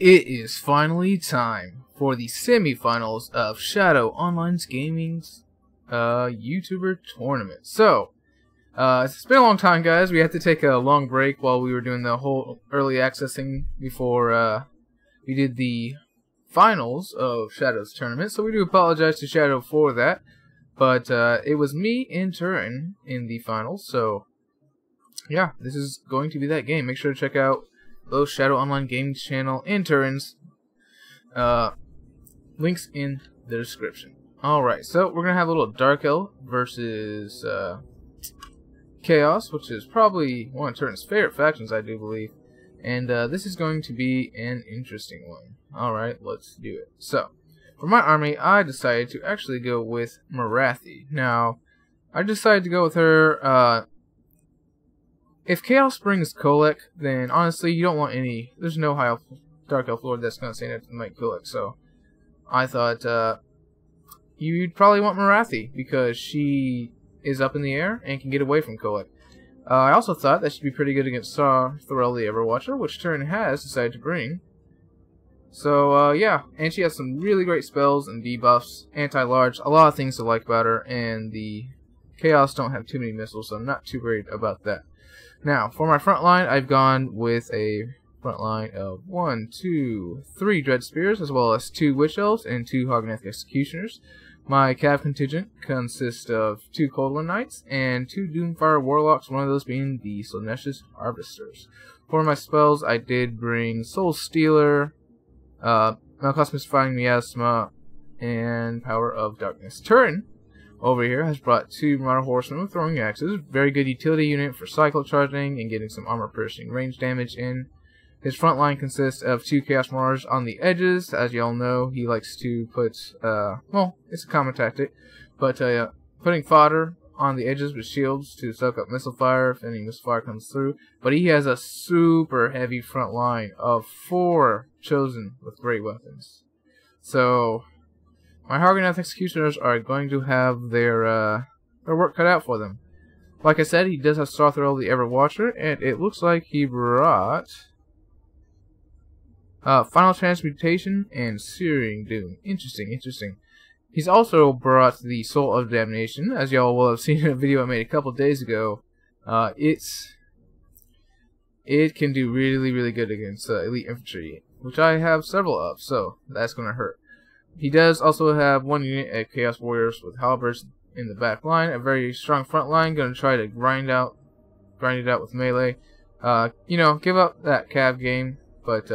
It is finally time for the semi-finals of Shadow Online's Gaming's YouTuber tournament. So, it's been a long time, guys. We had to take a long break while we were doing the whole early access thing before we did the finals of Shadow's tournament. So we do apologize to Shadow for that. But it was me and Turin in the finals. So, yeah, this is going to be that game. Make sure to check out both Shadow Online Gaming channel and Turin's links in the description. Alright, so we're going to have a little Dark Elf versus Chaos, which is probably one of Turin's favorite factions, I do believe. And this is going to be an interesting one. Alright, let's do it. So, for my army, I decided to actually go with Morathi. Now, I decided to go with her. If Chaos brings Kolek, then honestly, you don't want any. There's no high elf, Dark Elf Lord that's going to stand up to make Kolek. So, I thought you'd probably want Morathi because she is up in the air and can get away from Kolek. I also thought that she'd be pretty good against Thorell the Everwatcher, which Turin has decided to bring. So, yeah, and she has some really great spells and debuffs, anti-large, a lot of things to like about her, and the Chaos don't have too many missiles, so I'm not too worried about that. Now, for my front line, I've gone with a front line of 1, 2, 3 Dread Spears, as well as 2 Witch Elves and 2 Hognath Executioners. My Cav contingent consists of 2 Cold One Knights and 2 Doomfire Warlocks, one of those being the Slaanesha's Harvesters. For my spells, I did bring Soul Stealer, Malcos Mystifying Miasma, and Power of Darkness. Turin over here has brought 2 Marauder Horsemen with Throwing Axes. Very good utility unit for cycle charging and getting some armor-piercing range damage in. His front line consists of 2 Chaos Marauders on the edges. As you all know, he likes to put, well, it's a common tactic, but putting fodder on the edges with shields to soak up missile fire if any missile fire comes through. But he has a super heavy front line of 4 chosen with great weapons. So my Hognath Executioners are going to have their work cut out for them. Like I said, he does have Thorell the Everwatcher, and it looks like he brought Final Transmutation and Searing Doom. Interesting, interesting. He's also brought the Soul of Damnation, as y'all will have seen in a video I made a couple days ago. It can do really, really good against elite infantry, which I have several of, so that's going to hurt. He does also have 1 unit of Chaos Warriors with Halberds in the back line, a very strong front line, going to try to grind it out with melee. You know, give up that Cav game, but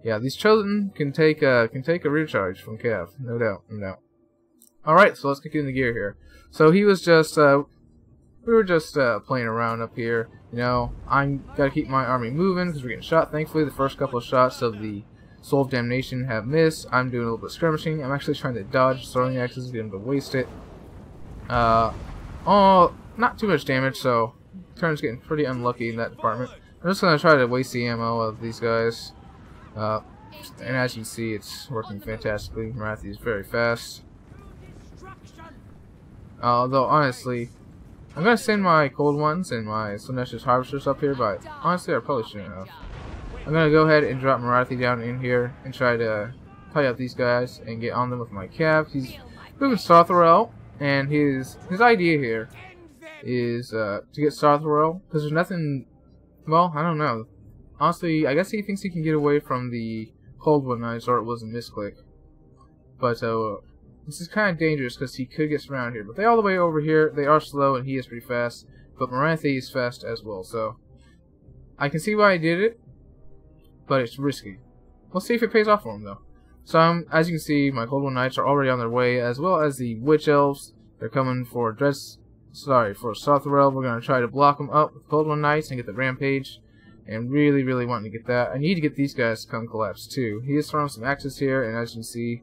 yeah, these chosen can take a rear charge from Cav, no doubt, no doubt. All right, so let's get in the gear here. So he was just we were just playing around up here. You know, I'm gotta keep my army moving because we're getting shot. Thankfully, the first couple of shots of the Soul of Damnation have missed. I'm doing a little bit of skirmishing. I'm actually trying to dodge throwing axes, getting to waste it. Oh, not too much damage, so Turin's getting pretty unlucky in that department. I'm just gonna try to waste the ammo of these guys. And as you can see, it's working fantastically. Morathi is very fast. Although honestly, I'm gonna send my Cold Ones and my Slaanesha's Harvesters up here, but honestly, I probably shouldn't have. I'm gonna go ahead and drop Morathi down in here and try to tie up these guys and get on them with my Cav. He's moving Thorell, and his idea here is to get Thorell because there's nothing. Well, I don't know. Honestly, I guess he thinks he can get away from the Cold One Knights, or it was a misclick. But this is kind of dangerous because he could get surrounded here. But they all the way over here. They are slow, and he is pretty fast. But Morathi is fast as well, so I can see why he did it. But it's risky. We'll see if it pays off for him, though. So, as you can see, my Cold One Knights are already on their way, as well as the Witch Elves. They're coming for for Thorell. We're going to try to block them up with Cold One Knights and get the Rampage. And really, really wanting to get that. I need to get these guys to come collapse, too. He is throwing some axes here, and as you can see,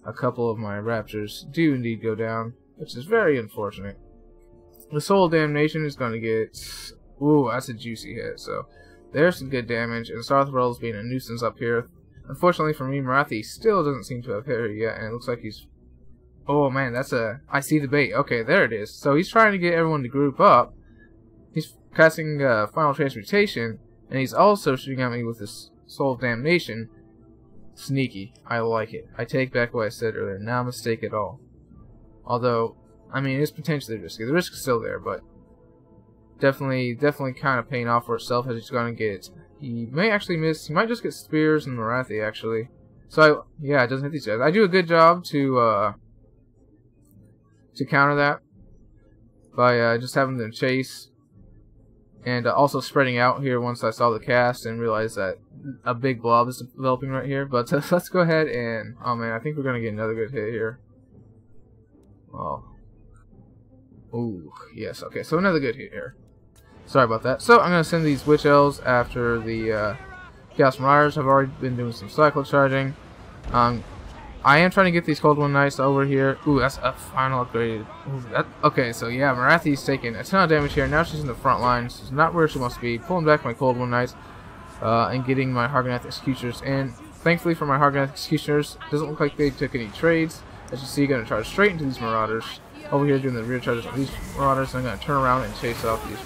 a couple of my Raptors do indeed go down, which is very unfortunate. The Soul of Damnation is going to get... Ooh, that's a juicy hit, so there's some good damage, and Thorell is being a nuisance up here. Unfortunately for me, Morathi still doesn't seem to have hit her yet, and it looks like he's... Oh man, that's a... I see the bait. Okay, there it is. So he's trying to get everyone to group up. He's casting Final Transmutation, and he's also shooting at me with this Soul of Damnation. Sneaky. I like it. I take back what I said earlier. Not a mistake at all. Although, I mean, it's potentially risky. The risk is still there, but definitely kind of paying off for itself as he's going to get. He may actually miss. He might just get Spears and Morathi, actually. So, yeah, it doesn't hit these guys. I do a good job to counter that by just having them chase. And also spreading out here once I saw the cast and realized that a big blob is developing right here. But let's go ahead and... Oh, man, I think we're going to get another good hit here. Oh. Ooh, yes, okay. So another good hit here. Sorry about that. So I'm going to send these Witch Elves after the Chaos Marauders. I've already been doing some cycle charging. I am trying to get these Cold One Knights over here. Ooh, that's a final upgrade. Okay, so yeah, Morathi's taking a ton of damage here. Now she's in the front line. She's not where she wants to be. Pulling back my Cold One Knights and getting my Hargonath Executioners. And thankfully for my Hargonath Executioners, it doesn't look like they took any trades. As you see, going to charge straight into these Marauders. Over here doing the rear charges on these Marauders. And I'm going to turn around and chase off these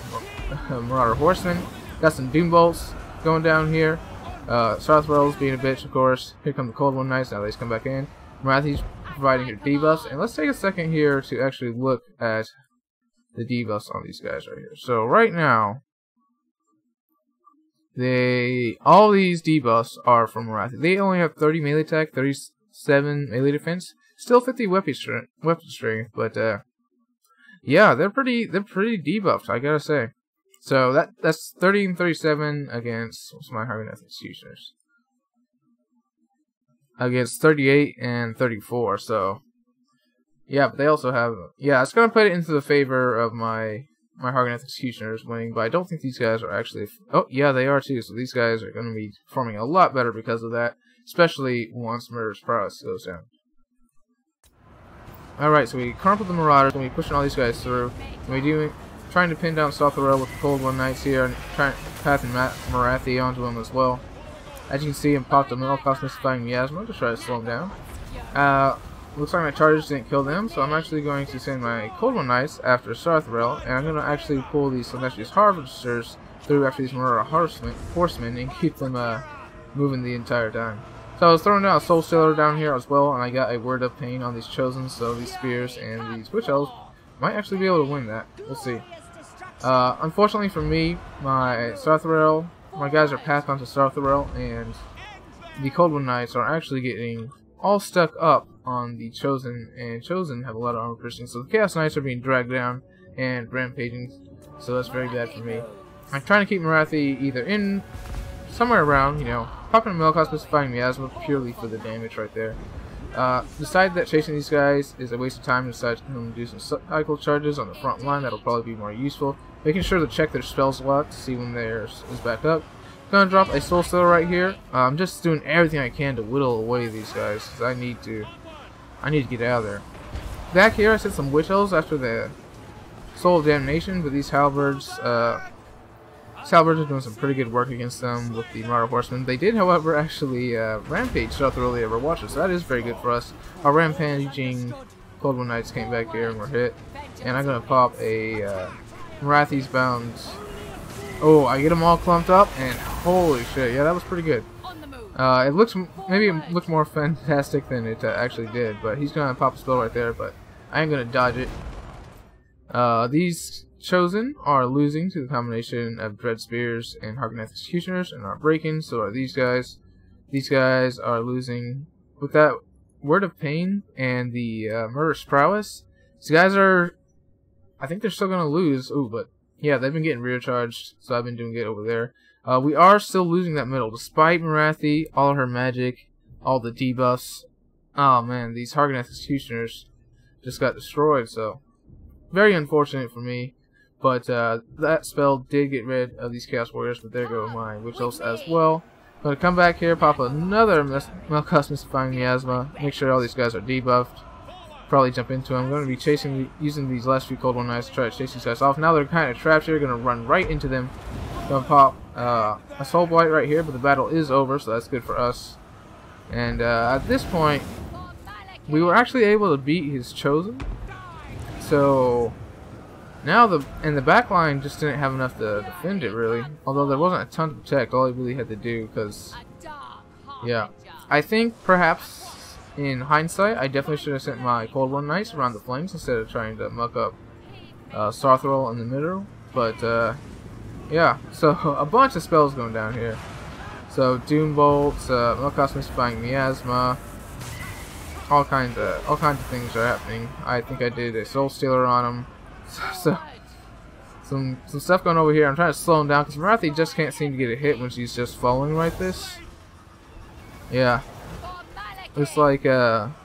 Marauder Horsemen. Got some Doom Bolts going down here. Sarthrell's being a bitch, of course. Here come the Cold One Knights. Now they just come back in. Morathi's providing her debuffs. And let's take a second here to actually look at the debuffs on these guys right here. So right now, all these debuffs are from Morathi. They only have 30 melee attack, 37 melee defense, still 50 weapon strength, but yeah, they're pretty debuffed, I gotta say. So that's 30 and 37 against what's my Hargonath Executioners? Against 38 and 34. So yeah, but they also have it's gonna put it into the favor of my Hargonath Executioners winning, but I don't think these guys are actually. Oh yeah, they are too. So these guys are gonna be performing a lot better because of that, especially once Murder's Prowess goes down. Alright, so we crumple the Marauders and we pushing all these guys through. And we trying to pin down Sarthrell with the Cold One Knights here and trying pathing Morathi onto him as well. As you can see, him popped a Middle-Cost Mystifying Miasma to try to slow him down. Looks like my charges didn't kill them, so I'm actually going to send my Cold One Knights after Sarthrell, and I'm going to actually pull these Celestial Harvesters through after these Marauder Horsemen and keep them moving the entire time. So I was throwing down a Soul Stealer down here as well, and I got a Word of Pain on these Chosen, so these Spears and these Witch Elves might actually be able to win that. We'll see. Unfortunately for me, my guys are passed onto Sarthrell, and the Cold One Knights are actually getting all stuck up on the Chosen, and Chosen have a lot of armor piercing, so the Chaos Knights are being dragged down and rampaging, so that's very bad for me. I'm trying to keep Morathi either in somewhere around, you know, popping a Middle-Cost Mystifying Miasma purely for the damage right there. Decided that chasing these guys is a waste of time, and decided to do some cycle charges on the front line. That'll probably be more useful. Making sure to check their spells a lot to see when theirs is back up. Gonna drop a Soul Stealer right here. I'm just doing everything I can to whittle away these guys, because I need to get out of there. Back here, I set some Witch Elves after the Soul of Damnation, but these Halberds are doing some pretty good work against them with the Marauder Horsemen. They did, however, actually rampage throughout the early Overwatchers, so that is very good for us. Our rampaging Cold One Knights came back here and were hit. And I'm going to pop a Morathi's Bound. Oh, I get them all clumped up, and holy shit, yeah, that was pretty good. It looks, maybe it looked more fantastic than it actually did, but he's going to pop a spell right there, but I am going to dodge it. These Chosen are losing to the combination of Dread Spears and Hargonath Executioners and are breaking, so are these guys. These guys are losing with that Word of Pain and the Murderous Prowess. These guys are, I think they're still going to lose. Ooh, but yeah, they've been getting rear charged, so I've been doing good over there. We are still losing that middle, despite Morathi, all her magic, all the debuffs. Oh man, these Hargonath Executioners just got destroyed, so very unfortunate for me. But that spell did get rid of these Chaos Warriors, but there go my Witch Elves as well. I'm going to come back here, pop another Middle-Cost Mystifying Miasma, make sure all these guys are debuffed. Probably jump into them. I'm going to be using these last few Cold One Knights to try to chase these guys off. Now they're kind of trapped here, going to run right into them. Going to pop a Soul Blight right here, but the battle is over, so that's good for us. And at this point, we were actually able to beat his Chosen. So now the back line just didn't have enough to defend it really. Although there wasn't a ton to protect, all he really had to do, because Yeah. I think perhaps in hindsight, I definitely should have sent my Cold One Knights around the flanks instead of trying to muck up Sarthril in the middle. But yeah, so a bunch of spells going down here. So Doom Bolts, Milkos Mystifying Miasma, all kinds of things are happening. I think I did a Soul Stealer on him. So some stuff going over here. I'm trying to slow him down because Morathi just can't seem to get a hit when she's just falling like this. Yeah. Looks like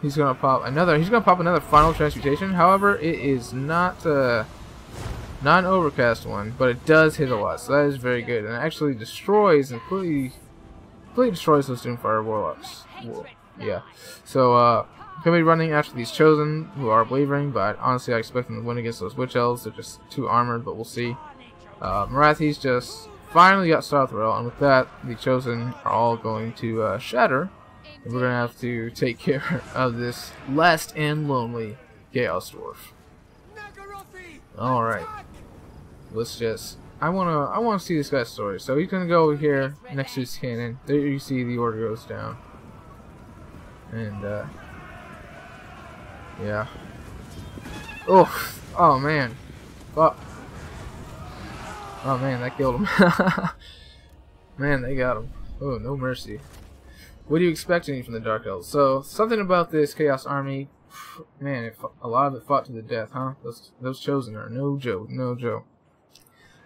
he's gonna pop another Final Transmutation. However, it is not an overcast one, but it does hit a lot, so that is very good. And it actually destroys and completely destroys those Doomfire Warlocks. Whoa. Yeah. So gonna be running after these Chosen who are wavering, but honestly I expect them to win against those Witch Elves. They're just too armored, but we'll see. Morathi's just finally got Sarthril, and with that, the Chosen are all going to shatter. And we're going to have to take care of this last and lonely Chaos Dwarf. Alright. Let's just... I wanna see this guy's story. So he's going to go over here next to his cannon. There you see the order goes down. And, yeah. Oh, man. Fuck. Oh, man, that killed him. Man, they got him. Oh, no mercy. What do you expect from the Dark Elves? So, something about this Chaos Army, man, a lot of it fought to the death, huh? Those Chosen are no joke, no joke.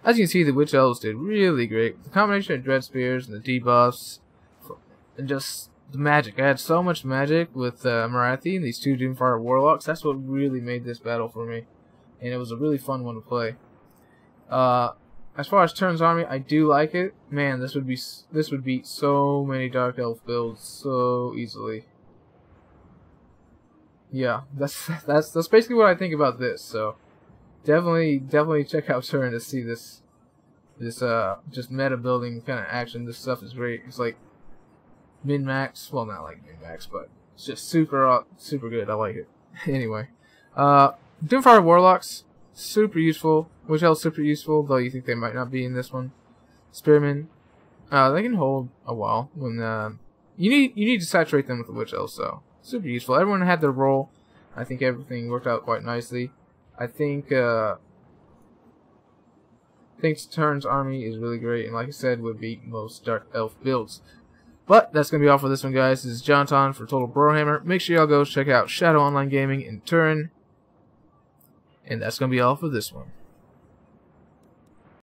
As you can see, the Witch Elves did really great. The combination of Dread Spears and the debuffs, and just the magic. I had so much magic with Morathi and these two Doomfire Warlocks. That's what really made this battle for me. And it was a really fun one to play. As far as Turin's army, I do like it. Man, this would beat so many Dark Elf builds so easily. Yeah, that's basically what I think about this. So definitely check out Turin to see this just meta building kind of action. This stuff is great. It's like min-max, well, not like min-max, but it's just super good. I like it. Anyway, Doomfire Warlocks, super useful. Witch Elves super useful, though you think they might not be in this one. Spearmen, they can hold a while when you need to saturate them with the Witch Elves, so super useful. Everyone had their role. I think everything worked out quite nicely. I think Turin's army is really great, and like I said, would beat most Dark Elf builds. But that's gonna be all for this one, guys. This is JonTaun for Total Brohammer. Make sure y'all go check out Shadow Online Gaming in Turin. And that's going to be all for this one.